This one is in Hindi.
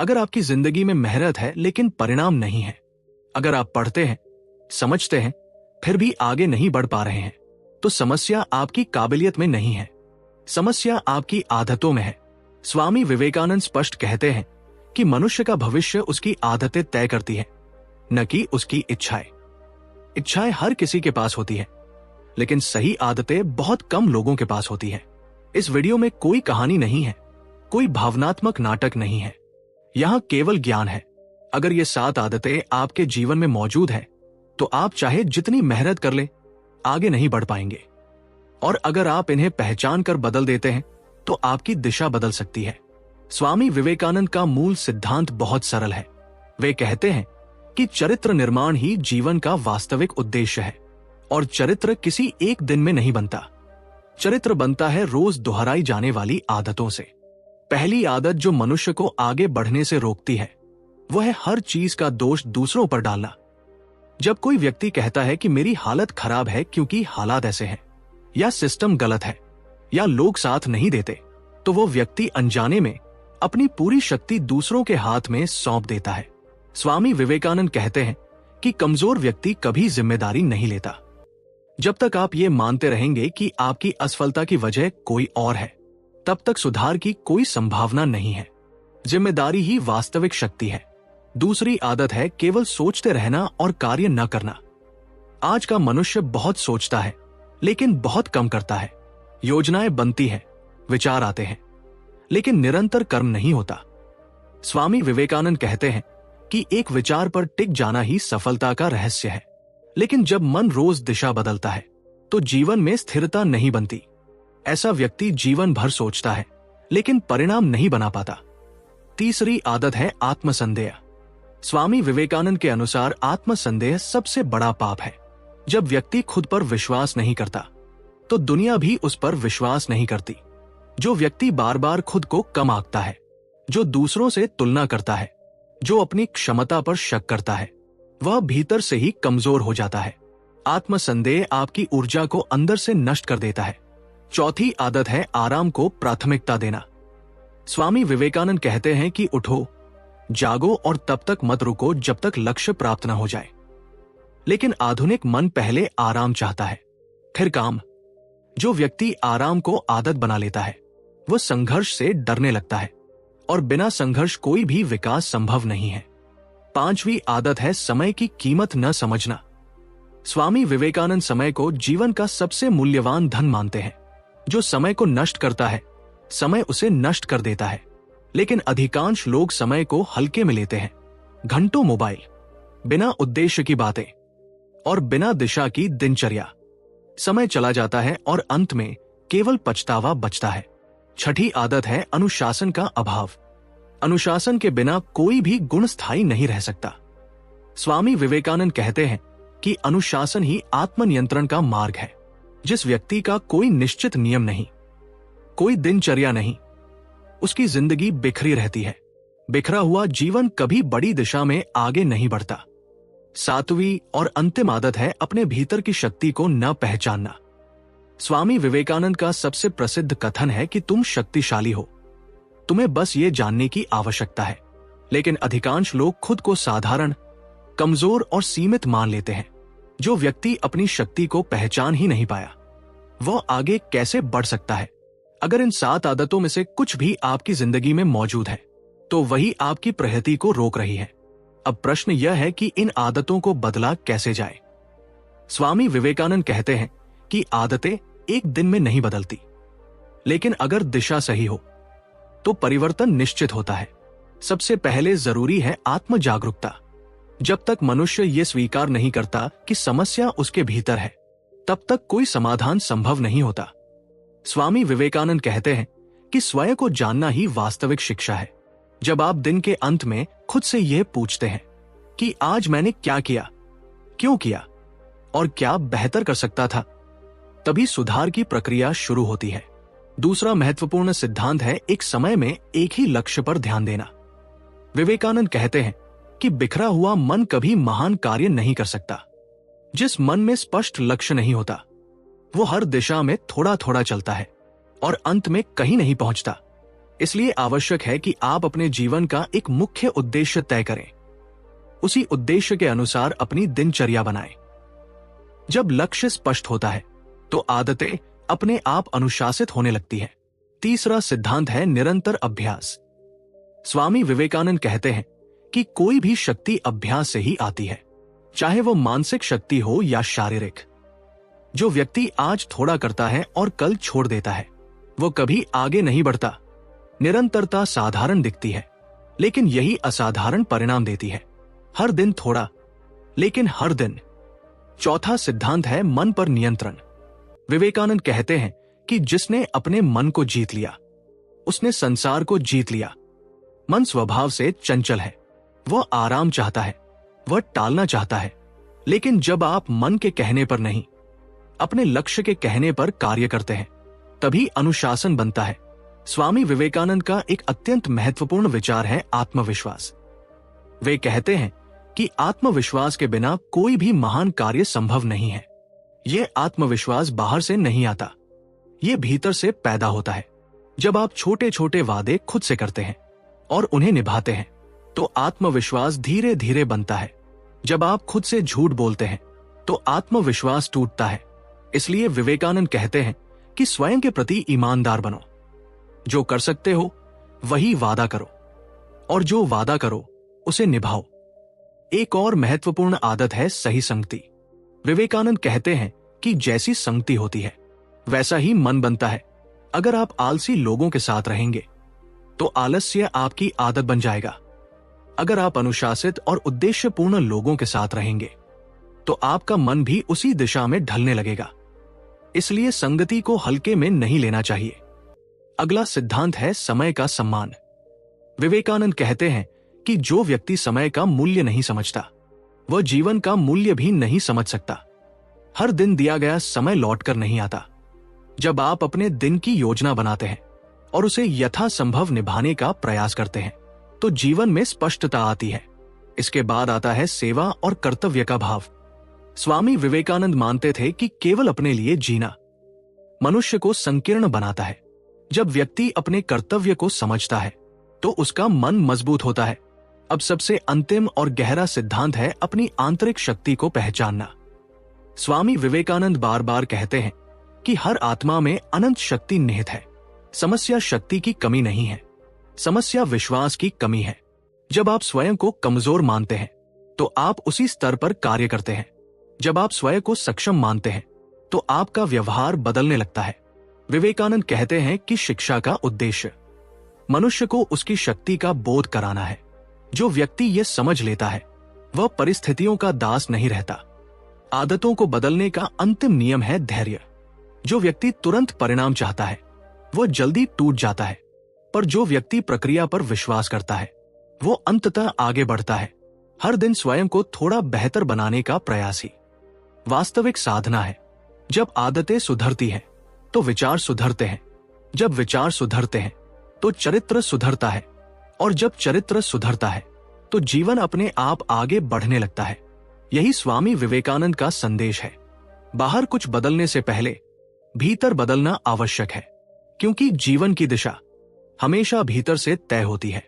अगर आपकी जिंदगी में मेहनत है लेकिन परिणाम नहीं है, अगर आप पढ़ते हैं, समझते हैं, फिर भी आगे नहीं बढ़ पा रहे हैं, तो समस्या आपकी काबिलियत में नहीं है, समस्या आपकी आदतों में है। स्वामी विवेकानंद स्पष्ट कहते हैं कि मनुष्य का भविष्य उसकी आदतें तय करती है, न कि उसकी इच्छाएं। इच्छाएं हर किसी के पास होती है, लेकिन सही आदतें बहुत कम लोगों के पास होती है। इस वीडियो में कोई कहानी नहीं है, कोई भावनात्मक नाटक नहीं है, यहां केवल ज्ञान है। अगर ये 7 आदतें आपके जीवन में मौजूद है, तो आप चाहे जितनी मेहनत कर ले, आगे नहीं बढ़ पाएंगे। और अगर आप इन्हें पहचान कर बदल देते हैं, तो आपकी दिशा बदल सकती है। स्वामी विवेकानंद का मूल सिद्धांत बहुत सरल है। वे कहते हैं कि चरित्र निर्माण ही जीवन का वास्तविक उद्देश्य है, और चरित्र किसी एक दिन में नहीं बनता। चरित्र बनता है रोज दोहराई जाने वाली आदतों से। पहली आदत जो मनुष्य को आगे बढ़ने से रोकती है, वह है हर चीज का दोष दूसरों पर डालना। जब कोई व्यक्ति कहता है कि मेरी हालत खराब है क्योंकि हालात ऐसे हैं, या सिस्टम गलत है, या लोग साथ नहीं देते, तो वो व्यक्ति अनजाने में अपनी पूरी शक्ति दूसरों के हाथ में सौंप देता है। स्वामी विवेकानंद कहते हैं कि कमजोर व्यक्ति कभी जिम्मेदारी नहीं लेता। जब तक आप ये मानते रहेंगे कि आपकी असफलता की वजह कोई और है, तब तक सुधार की कोई संभावना नहीं है। जिम्मेदारी ही वास्तविक शक्ति है। दूसरी आदत है केवल सोचते रहना और कार्य न करना। आज का मनुष्य बहुत सोचता है, लेकिन बहुत कम करता है। योजनाएं बनती हैं, विचार आते हैं, लेकिन निरंतर कर्म नहीं होता। स्वामी विवेकानंद कहते हैं कि एक विचार पर टिक जाना ही सफलता का रहस्य है। लेकिन जब मन रोज दिशा बदलता है, तो जीवन में स्थिरता नहीं बनती। ऐसा व्यक्ति जीवन भर सोचता है, लेकिन परिणाम नहीं बना पाता। तीसरी आदत है आत्मसंदेह। स्वामी विवेकानंद के अनुसार आत्मसंदेह सबसे बड़ा पाप है। जब व्यक्ति खुद पर विश्वास नहीं करता, तो दुनिया भी उस पर विश्वास नहीं करती। जो व्यक्ति बार बार खुद को कम आंकता है, जो दूसरों से तुलना करता है, जो अपनी क्षमता पर शक करता है, वह भीतर से ही कमजोर हो जाता है। आत्मसंदेह आपकी ऊर्जा को अंदर से नष्ट कर देता है। चौथी आदत है आराम को प्राथमिकता देना। स्वामी विवेकानंद कहते हैं कि उठो, जागो और तब तक मत रुको जब तक लक्ष्य प्राप्त न हो जाए। लेकिन आधुनिक मन पहले आराम चाहता है, फिर काम। जो व्यक्ति आराम को आदत बना लेता है, वह संघर्ष से डरने लगता है, और बिना संघर्ष कोई भी विकास संभव नहीं है। पांचवी आदत है समय की कीमत न समझना। स्वामी विवेकानंद समय को जीवन का सबसे मूल्यवान धन मानते हैं। जो समय को नष्ट करता है, समय उसे नष्ट कर देता है। लेकिन अधिकांश लोग समय को हल्के में लेते हैं। घंटों मोबाइल, बिना उद्देश्य की बातें, और बिना दिशा की दिनचर्या। समय चला जाता है और अंत में केवल पछतावा बचता है। छठी आदत है अनुशासन का अभाव। अनुशासन के बिना कोई भी गुण स्थायी नहीं रह सकता। स्वामी विवेकानंद कहते हैं कि अनुशासन ही आत्मनियंत्रण का मार्ग है। जिस व्यक्ति का कोई निश्चित नियम नहीं, कोई दिनचर्या नहीं, उसकी जिंदगी बिखरी रहती है। बिखरा हुआ जीवन कभी बड़ी दिशा में आगे नहीं बढ़ता। सातवीं और अंतिम आदत है अपने भीतर की शक्ति को न पहचानना। स्वामी विवेकानंद का सबसे प्रसिद्ध कथन है कि तुम शक्तिशाली हो, तुम्हें बस ये जानने की आवश्यकता है। लेकिन अधिकांश लोग खुद को साधारण, कमजोर और सीमित मान लेते हैं। जो व्यक्ति अपनी शक्ति को पहचान ही नहीं पाया, वह आगे कैसे बढ़ सकता है? अगर इन 7 आदतों में से कुछ भी आपकी जिंदगी में मौजूद है, तो वही आपकी प्रगति को रोक रही है। अब प्रश्न यह है कि इन आदतों को बदला कैसे जाए। स्वामी विवेकानंद कहते हैं कि आदतें एक दिन में नहीं बदलती, लेकिन अगर दिशा सही हो, तो परिवर्तन निश्चित होता है। सबसे पहले जरूरी है आत्म जागरूकता। जब तक मनुष्य ये स्वीकार नहीं करता कि समस्या उसके भीतर है, तब तक कोई समाधान संभव नहीं होता। स्वामी विवेकानंद कहते हैं कि स्वयं को जानना ही वास्तविक शिक्षा है। जब आप दिन के अंत में खुद से यह पूछते हैं कि आज मैंने क्या किया, क्यों किया और क्या बेहतर कर सकता था, तभी सुधार की प्रक्रिया शुरू होती है। दूसरा महत्वपूर्ण सिद्धांत है एक समय में एक ही लक्ष्य पर ध्यान देना। विवेकानंद कहते हैं कि बिखरा हुआ मन कभी महान कार्य नहीं कर सकता। जिस मन में स्पष्ट लक्ष्य नहीं होता, वो हर दिशा में थोड़ा थोड़ा चलता है और अंत में कहीं नहीं पहुंचता। इसलिए आवश्यक है कि आप अपने जीवन का एक मुख्य उद्देश्य तय करें, उसी उद्देश्य के अनुसार अपनी दिनचर्या बनाएं। जब लक्ष्य स्पष्ट होता है तो आदतें अपने आप अनुशासित होने लगती हैं। तीसरा सिद्धांत है निरंतर अभ्यास। स्वामी विवेकानंद कहते हैं कि कोई भी शक्ति अभ्यास से ही आती है, चाहे वो मानसिक शक्ति हो या शारीरिक। जो व्यक्ति आज थोड़ा करता है और कल छोड़ देता है, वो कभी आगे नहीं बढ़ता। निरंतरता साधारण दिखती है, लेकिन यही असाधारण परिणाम देती है। हर दिन थोड़ा, लेकिन हर दिन। चौथा सिद्धांत है मन पर नियंत्रण। विवेकानंद कहते हैं कि जिसने अपने मन को जीत लिया, उसने संसार को जीत लिया। मन स्वभाव से चंचल है, वह आराम चाहता है, वह टालना चाहता है। लेकिन जब आप मन के कहने पर नहीं, अपने लक्ष्य के कहने पर कार्य करते हैं, तभी अनुशासन बनता है। स्वामी विवेकानंद का एक अत्यंत महत्वपूर्ण विचार है आत्मविश्वास। वे कहते हैं कि आत्मविश्वास के बिना कोई भी महान कार्य संभव नहीं है। यह आत्मविश्वास बाहर से नहीं आता, यह भीतर से पैदा होता है। जब आप छोटे छोटे वादे खुद से करते हैं और उन्हें निभाते हैं, तो आत्मविश्वास धीरे धीरे बनता है। जब आप खुद से झूठ बोलते हैं तो आत्मविश्वास टूटता है। इसलिए विवेकानंद कहते हैं कि स्वयं के प्रति ईमानदार बनो। जो कर सकते हो वही वादा करो, और जो वादा करो उसे निभाओ। एक और महत्वपूर्ण आदत है सही संगति। विवेकानंद कहते हैं कि जैसी संगति होती है वैसा ही मन बनता है। अगर आप आलसी लोगों के साथ रहेंगे तो आलस्य आपकी आदत बन जाएगा। अगर आप अनुशासित और उद्देश्यपूर्ण लोगों के साथ रहेंगे तो आपका मन भी उसी दिशा में ढलने लगेगा। इसलिए संगति को हल्के में नहीं लेना चाहिए। अगला सिद्धांत है समय का सम्मान। विवेकानंद कहते हैं कि जो व्यक्ति समय का मूल्य नहीं समझता, वह जीवन का मूल्य भी नहीं समझ सकता। हर दिन दिया गया समय लौटकर नहीं आता। जब आप अपने दिन की योजना बनाते हैं और उसे यथासंभव निभाने का प्रयास करते हैं, तो जीवन में स्पष्टता आती है। इसके बाद आता है सेवा और कर्तव्य का भाव। स्वामी विवेकानंद मानते थे कि केवल अपने लिए जीना मनुष्य को संकीर्ण बनाता है। जब व्यक्ति अपने कर्तव्य को समझता है तो उसका मन मजबूत होता है। अब सबसे अंतिम और गहरा सिद्धांत है अपनी आंतरिक शक्ति को पहचानना। स्वामी विवेकानंद बार बार कहते हैं कि हर आत्मा में अनंत शक्ति निहित है। समस्या शक्ति की कमी नहीं है, समस्या विश्वास की कमी है। जब आप स्वयं को कमजोर मानते हैं तो आप उसी स्तर पर कार्य करते हैं। जब आप स्वयं को सक्षम मानते हैं तो आपका व्यवहार बदलने लगता है। विवेकानंद कहते हैं कि शिक्षा का उद्देश्य मनुष्य को उसकी शक्ति का बोध कराना है। जो व्यक्ति यह समझ लेता है वह परिस्थितियों का दास नहीं रहता। आदतों को बदलने का अंतिम नियम है धैर्य। जो व्यक्ति तुरंत परिणाम चाहता है वह जल्दी टूट जाता है, पर जो व्यक्ति प्रक्रिया पर विश्वास करता है वो अंततः आगे बढ़ता है। हर दिन स्वयं को थोड़ा बेहतर बनाने का प्रयास ही वास्तविक साधना है। जब आदतें सुधरती हैं तो विचार सुधरते हैं, जब विचार सुधरते हैं तो चरित्र सुधरता है, और जब चरित्र सुधरता है तो जीवन अपने आप आगे बढ़ने लगता है। यही स्वामी विवेकानंद का संदेश है। बाहर कुछ बदलने से पहले भीतर बदलना आवश्यक है, क्योंकि जीवन की दिशा हमेशा भीतर से तय होती है।